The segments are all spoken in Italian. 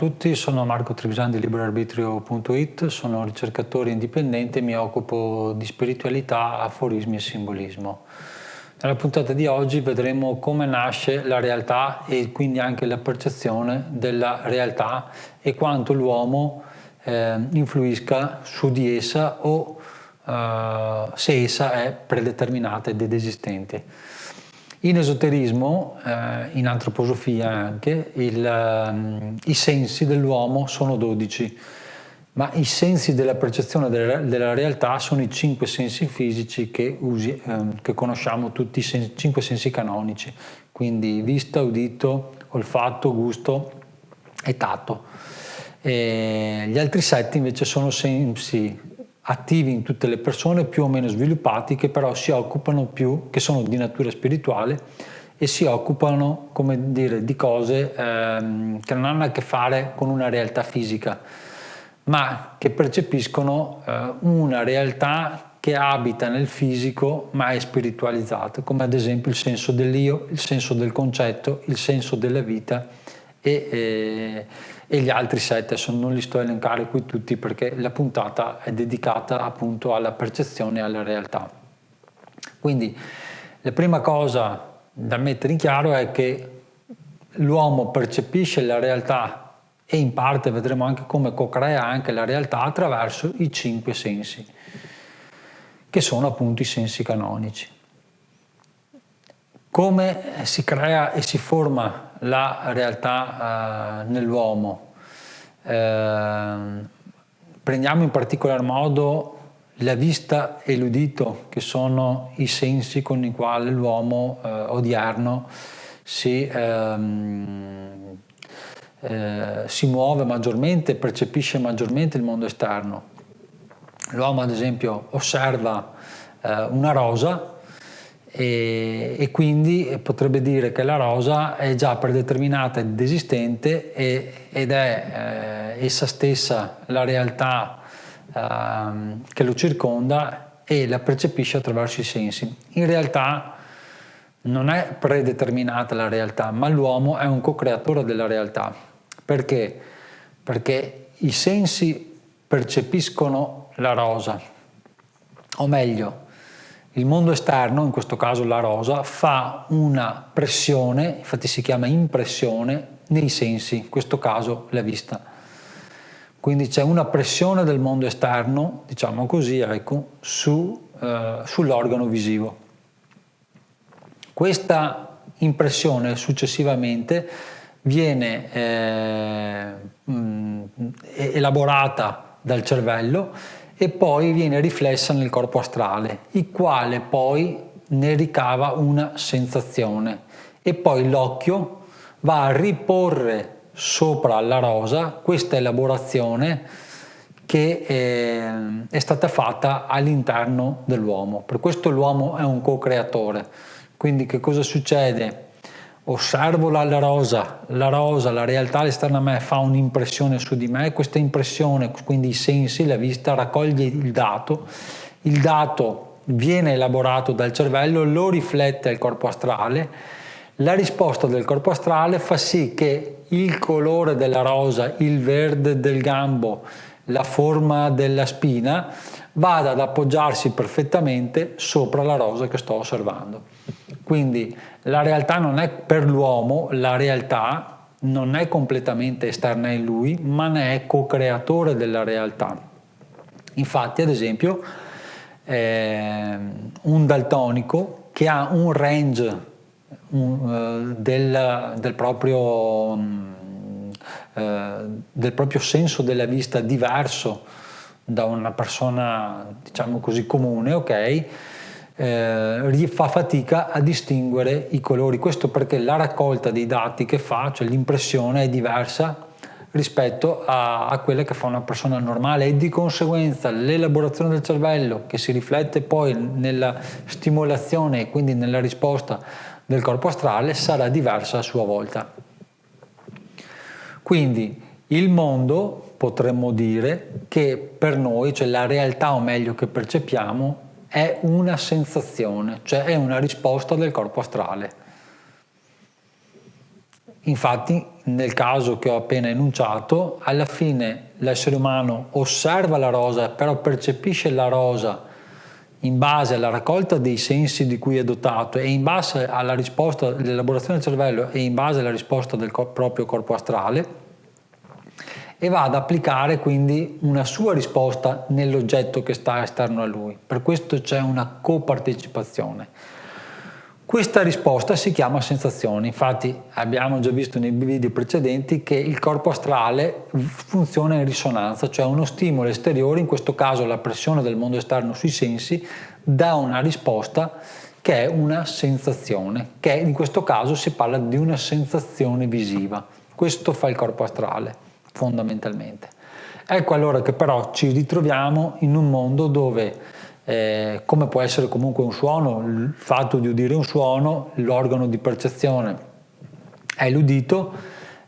tutti, sono Marco Trevisan di libroarbitrio.it, sono ricercatore indipendente e mi occupo di spiritualità, aforismi e simbolismo. Nella puntata di oggi vedremo come nasce la realtà e quindi anche la percezione della realtà e quanto l'uomo influisca su di essa o se essa è predeterminata ed esistente. In esoterismo, in antroposofia anche, i sensi dell'uomo sono 12, ma i sensi della percezione della realtà sono i 5 sensi fisici che conosciamo tutti, i 5 sensi canonici, quindi vista, udito, olfatto, gusto e tatto. E gli altri 7 invece sono sensi attivi in tutte le persone, più o meno sviluppati, che però si occupano più, che sono di natura spirituale e si occupano, come dire, di cose che non hanno a che fare con una realtà fisica, ma che percepiscono una realtà che abita nel fisico ma è spiritualizzata, come ad esempio il senso dell'io, il senso del concetto, il senso della vita e gli altri 7, adesso non li sto a elencare qui tutti perché la puntata è dedicata appunto alla percezione e alla realtà. Quindi la prima cosa da mettere in chiaro è che l'uomo percepisce la realtà e in parte vedremo anche come co-crea anche la realtà attraverso i 5 sensi, che sono appunto i sensi canonici. Come si crea e si forma la realtà nell'uomo? Prendiamo in particolar modo la vista e l'udito, che sono i sensi con i quali l'uomo odierno si muove maggiormente, percepisce maggiormente il mondo esterno. L'uomo ad esempio osserva una rosa e quindi potrebbe dire che la rosa è già predeterminata ed esistente ed è essa stessa la realtà che lo circonda e la percepisce attraverso i sensi. In realtà non è predeterminata la realtà, ma l'uomo è un co-creatore della realtà. Perché? Perché i sensi percepiscono la rosa, o meglio, il mondo esterno, in questo caso la rosa, fa una pressione, infatti si chiama impressione, nei sensi, in questo caso la vista. Quindi c'è una pressione del mondo esterno, diciamo così, ecco, sull'organo visivo. Questa impressione successivamente viene elaborata dal cervello e poi viene riflessa nel corpo astrale, il quale poi ne ricava una sensazione e poi l'occhio va a riporre sopra la rosa questa elaborazione che è stata fatta all'interno dell'uomo. Per questo l'uomo è un co-creatore. Quindi che cosa succede? Osservo la rosa, la realtà esterna a me fa un'impressione su di me, questa impressione, quindi i sensi, la vista, raccoglie il dato viene elaborato dal cervello, lo riflette al corpo astrale, la risposta del corpo astrale fa sì che il colore della rosa, il verde del gambo, la forma della spina vada ad appoggiarsi perfettamente sopra la rosa che sto osservando. Quindi la realtà non è per l'uomo, la realtà non è completamente esterna in lui, ma ne è co-creatore della realtà. Infatti, ad esempio, un daltonico che ha un range del proprio senso della vista diverso da una persona, diciamo così, comune, ok? Fa fatica a distinguere i colori. Questo perché la raccolta dei dati che fa, cioè l'impressione, è diversa rispetto a quella che fa una persona normale e di conseguenza l'elaborazione del cervello, che si riflette poi nella stimolazione e quindi nella risposta del corpo astrale, sarà diversa a sua volta. Quindi il mondo, potremmo dire che per noi, cioè la realtà o meglio che percepiamo, è una sensazione, cioè è una risposta del corpo astrale. Infatti, nel caso che ho appena enunciato, alla fine l'essere umano osserva la rosa, però percepisce la rosa in base alla raccolta dei sensi di cui è dotato e in base alla risposta dell'elaborazione del cervello e in base alla risposta del proprio corpo astrale, e va ad applicare quindi una sua risposta nell'oggetto che sta esterno a lui. Per questo c'è una copartecipazione. Questa risposta si chiama sensazione. Infatti abbiamo già visto nei video precedenti che il corpo astrale funziona in risonanza, cioè uno stimolo esteriore, in questo caso la pressione del mondo esterno sui sensi, dà una risposta che è una sensazione, che in questo caso si parla di una sensazione visiva. Questo fa il corpo astrale, fondamentalmente. Ecco allora che però ci ritroviamo in un mondo dove come può essere comunque un suono, il fatto di udire un suono, l'organo di percezione è l'udito,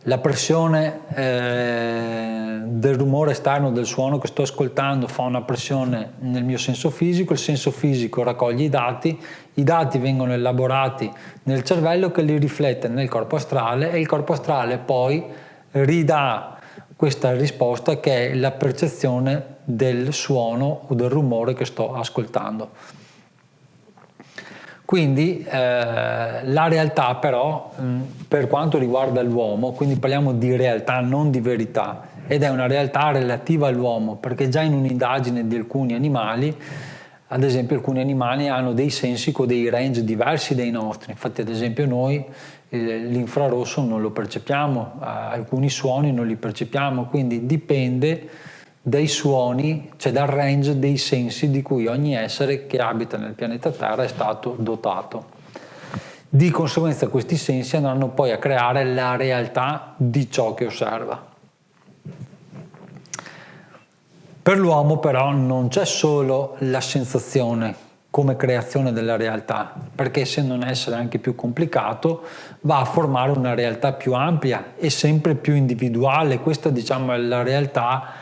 la pressione del rumore esterno del suono che sto ascoltando fa una pressione nel mio senso fisico, il senso fisico raccoglie i dati vengono elaborati nel cervello che li riflette nel corpo astrale e il corpo astrale poi ridà questa risposta che è la percezione del suono o del rumore che sto ascoltando. Quindi la realtà però, per quanto riguarda l'uomo, quindi parliamo di realtà, non di verità, ed è una realtà relativa all'uomo, perché già in un'indagine di alcuni animali, ad esempio alcuni animali hanno dei sensi con dei range diversi dai nostri, infatti ad esempio noi l'infrarosso non lo percepiamo, alcuni suoni non li percepiamo, quindi dipende dai suoni, cioè dal range dei sensi di cui ogni essere che abita nel pianeta Terra è stato dotato. Di conseguenza questi sensi andranno poi a creare la realtà di ciò che osserva. Per l'uomo però non c'è solo la sensazione come creazione della realtà, perché essendo un essere anche più complicato va a formare una realtà più ampia e sempre più individuale. Questa diciamo è la realtà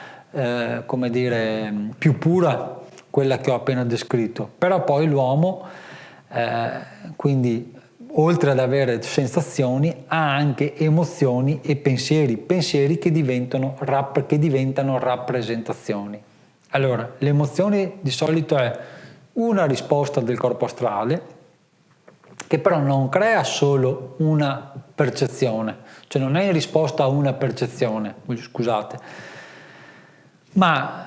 come dire più pura, quella che ho appena descritto. Però poi l'uomo quindi oltre ad avere sensazioni ha anche emozioni e pensieri che diventano rappresentazioni. Allora, le emozioni di solito è una risposta del corpo astrale che però non crea solo una percezione, cioè non è in risposta a una percezione, scusate, ma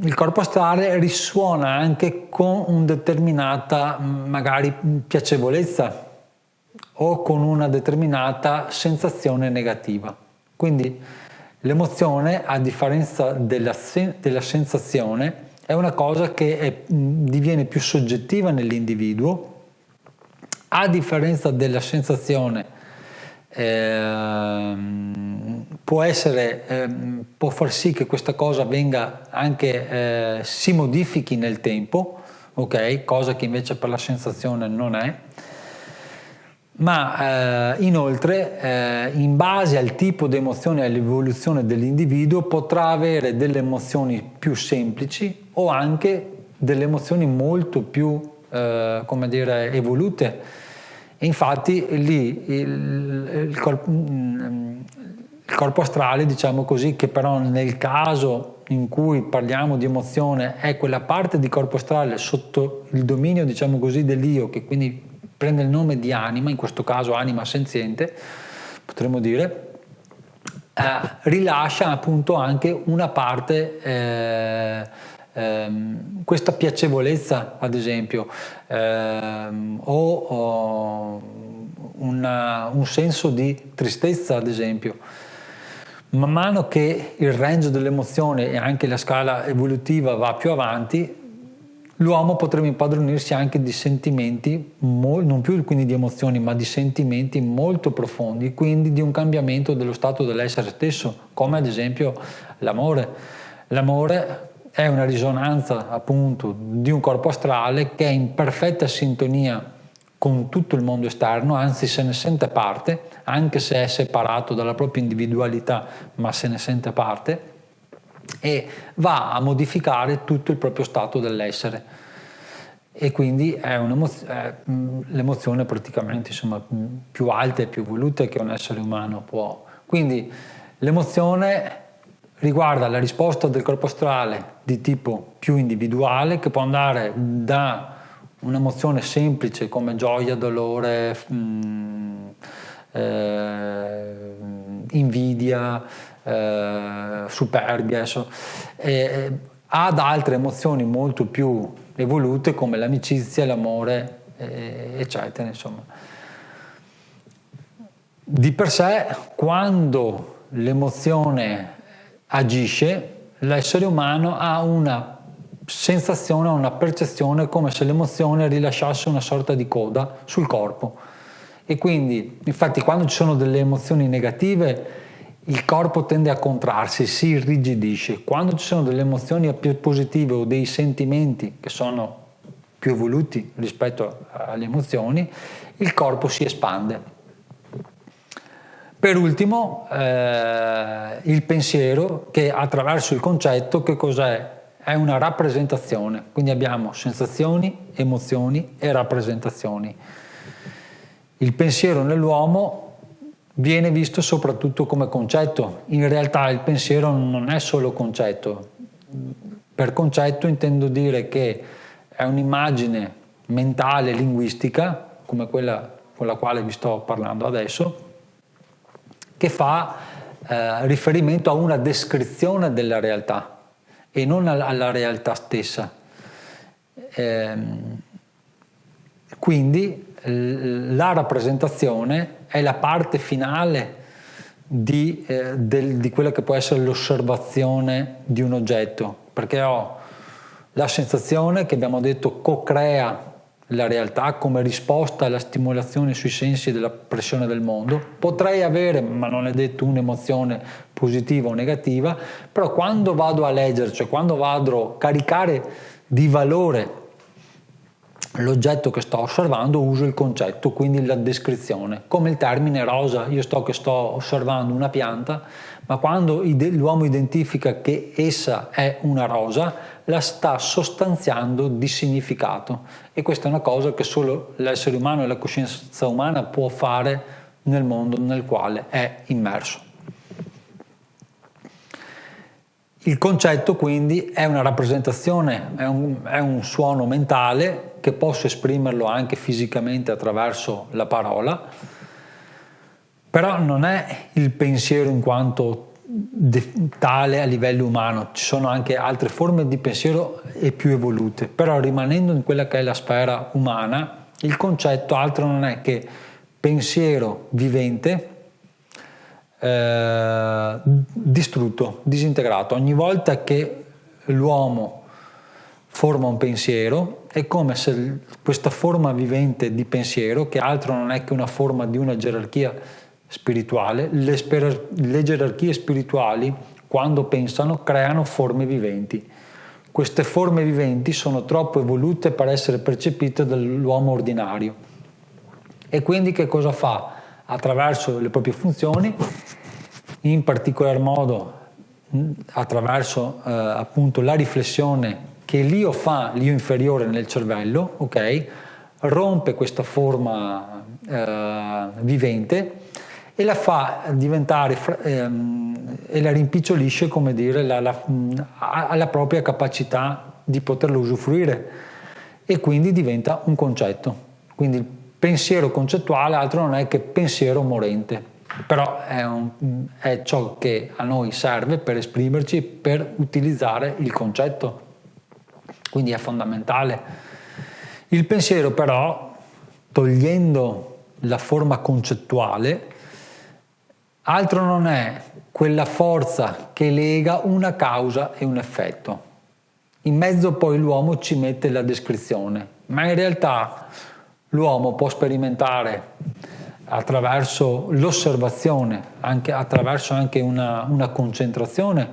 il corpo astrale risuona anche con una determinata magari piacevolezza o con una determinata sensazione negativa. Quindi l'emozione, a differenza della sensazione, è una cosa che diviene più soggettiva nell'individuo, a differenza della sensazione può far sì che questa cosa venga anche si modifichi nel tempo, ok? Cosa che invece per la sensazione non è. Ma inoltre in base al tipo di emozione e all'evoluzione dell'individuo potrà avere delle emozioni più semplici o anche delle emozioni molto più come dire evolute. E infatti lì il corpo astrale, diciamo così, che però nel caso in cui parliamo di emozione è quella parte di corpo astrale sotto il dominio, diciamo così, dell'io, che quindi prende il nome di anima, in questo caso anima senziente, potremmo dire, rilascia appunto anche una parte, questa piacevolezza ad esempio, o un senso di tristezza ad esempio. Man mano che il range dell'emozione e anche la scala evolutiva va più avanti, l'uomo potrebbe impadronirsi anche di sentimenti, non più quindi di emozioni, ma di sentimenti molto profondi, quindi di un cambiamento dello stato dell'essere stesso, come ad esempio l'amore. L'amore è una risonanza appunto di un corpo astrale che è in perfetta sintonia con tutto il mondo esterno, anzi se ne sente parte, anche se è separato dalla propria individualità, ma se ne sente parte, e va a modificare tutto il proprio stato dell'essere. e quindi è l'emozione praticamente, insomma, più alta e più evoluta che un essere umano può. Quindi l'emozione riguarda la risposta del corpo astrale di tipo più individuale, che può andare da un'emozione semplice come gioia, dolore, invidia, superbia, ad altre emozioni molto più evolute come l'amicizia, l'amore, eccetera. Insomma. Di per sé, quando l'emozione agisce, l'essere umano ha una sensazione, una percezione come se l'emozione rilasciasse una sorta di coda sul corpo. E quindi, infatti, quando ci sono delle emozioni negative, il corpo tende a contrarsi, si irrigidisce. Quando ci sono delle emozioni più positive o dei sentimenti che sono più evoluti rispetto alle emozioni, il corpo si espande. Per ultimo, il pensiero, che attraverso il concetto, che cos'è? È una rappresentazione, quindi abbiamo sensazioni, emozioni e rappresentazioni. Il pensiero nell'uomo viene visto soprattutto come concetto. In realtà il pensiero non è solo concetto. Per concetto intendo dire che è un'immagine mentale, linguistica, come quella con la quale vi sto parlando adesso, che fa riferimento a una descrizione della realtà e non alla realtà stessa. Quindi la rappresentazione è la parte finale di quella che può essere l'osservazione di un oggetto, perché ho la sensazione che abbiamo detto co-crea la realtà come risposta alla stimolazione sui sensi della pressione del mondo. Potrei avere, ma non è detto, un'emozione positiva o negativa, però quando vado a leggere, cioè quando vado a caricare di valore l'oggetto che sto osservando, uso il concetto, quindi la descrizione, come il termine rosa. Io che sto osservando una pianta, ma quando l'uomo identifica che essa è una rosa, la sta sostanziando di significato, e questa è una cosa che solo l'essere umano e la coscienza umana può fare nel mondo nel quale è immerso. Il concetto quindi è una rappresentazione, è un suono mentale che posso esprimerlo anche fisicamente attraverso la parola, però non è il pensiero in quanto tale a livello umano. Ci sono anche altre forme di pensiero e più evolute, però rimanendo in quella che è la sfera umana, il concetto altro non è che pensiero vivente, distrutto, disintegrato. Ogni volta che l'uomo forma un pensiero è come se questa forma vivente di pensiero, che altro non è che una forma di una gerarchia spirituale, le gerarchie spirituali quando pensano creano forme viventi. Queste forme viventi sono troppo evolute per essere percepite dall'uomo ordinario, e quindi che cosa fa? Attraverso le proprie funzioni, in particolar modo attraverso appunto la riflessione che l'io fa, l'io inferiore nel cervello, ok? Rompe questa forma vivente e la fa diventare e la rimpicciolisce, come dire, alla propria capacità di poterlo usufruire, e quindi diventa un concetto. Quindi il pensiero concettuale altro non è che pensiero morente, però è ciò che a noi serve per esprimerci, per utilizzare il concetto, quindi è fondamentale. Il pensiero però, togliendo la forma concettuale, altro non è quella forza che lega una causa e un effetto. In mezzo poi l'uomo ci mette la descrizione, ma in realtà l'uomo può sperimentare attraverso l'osservazione, attraverso anche una concentrazione,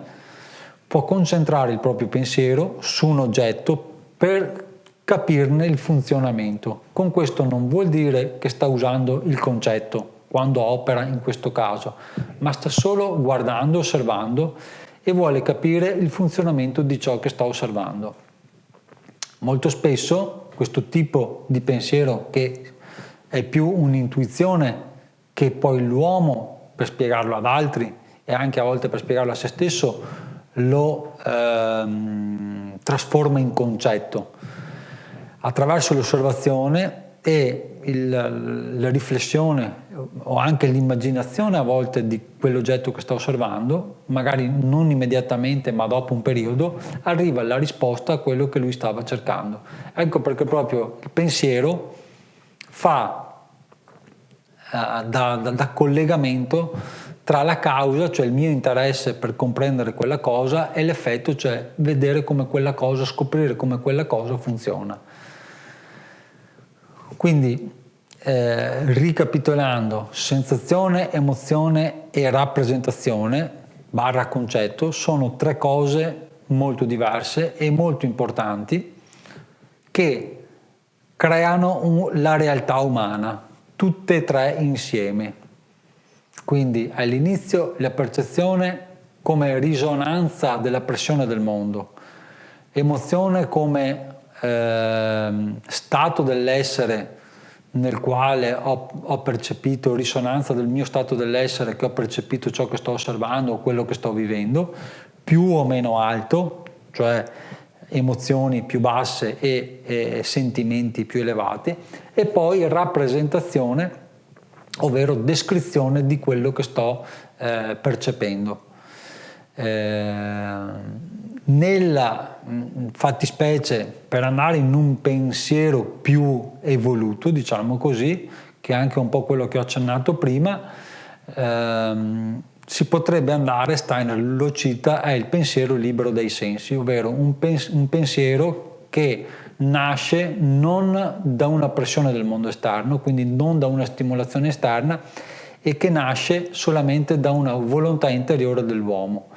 può concentrare il proprio pensiero su un oggetto per capirne il funzionamento. Con questo non vuol dire che sta usando il concetto quando opera in questo caso, ma sta solo guardando, osservando, e vuole capire il funzionamento di ciò che sta osservando. Molto spesso questo tipo di pensiero che è più un'intuizione che poi l'uomo, per spiegarlo ad altri e anche a volte per spiegarlo a se stesso, lo trasforma in concetto attraverso l'osservazione e la riflessione o anche l'immaginazione a volte di quell'oggetto che sta osservando, magari non immediatamente ma dopo un periodo, arriva la risposta a quello che lui stava cercando. Ecco perché proprio il pensiero fa da collegamento tra la causa, cioè il mio interesse per comprendere quella cosa, e l'effetto, cioè vedere come quella cosa, scoprire come quella cosa funziona. Quindi, ricapitolando, sensazione, emozione e rappresentazione / concetto sono 3 cose molto diverse e molto importanti che creano la realtà umana, tutte e 3 insieme. Quindi all'inizio la percezione come risonanza della pressione del mondo, emozione come stato dell'essere nel quale ho percepito risonanza del mio stato dell'essere, che ho percepito ciò che sto osservando o quello che sto vivendo, più o meno alto, cioè emozioni più basse e sentimenti più elevati, e poi rappresentazione, ovvero descrizione di quello che sto percependo. Nella fattispecie, per andare in un pensiero più evoluto, diciamo così, che è anche un po' quello che ho accennato prima, si potrebbe andare, Steiner lo cita, è il pensiero libero dai sensi, ovvero un pensiero che nasce non da una pressione del mondo esterno, quindi non da una stimolazione esterna, e che nasce solamente da una volontà interiore dell'uomo,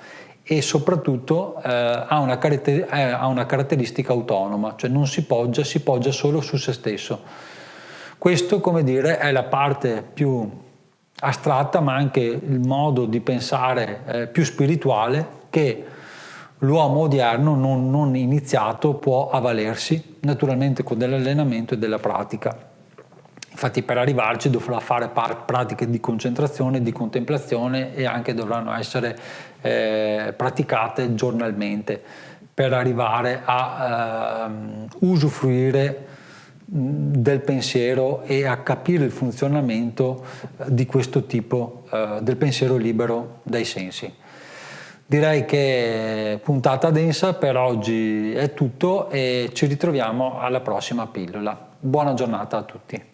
e soprattutto ha una caratteristica autonoma, cioè non si poggia solo su se stesso. Questo, come dire, è la parte più astratta, ma anche il modo di pensare più spirituale che l'uomo odierno non iniziato può avvalersi, naturalmente con dell'allenamento e della pratica. Infatti per arrivarci dovrà fare pratiche di concentrazione, di contemplazione, e anche dovranno essere praticate giornalmente per arrivare a usufruire del pensiero e a capire il funzionamento di questo tipo del pensiero libero dai sensi. Direi che puntata densa, per oggi è tutto e ci ritroviamo alla prossima pillola. Buona giornata a tutti.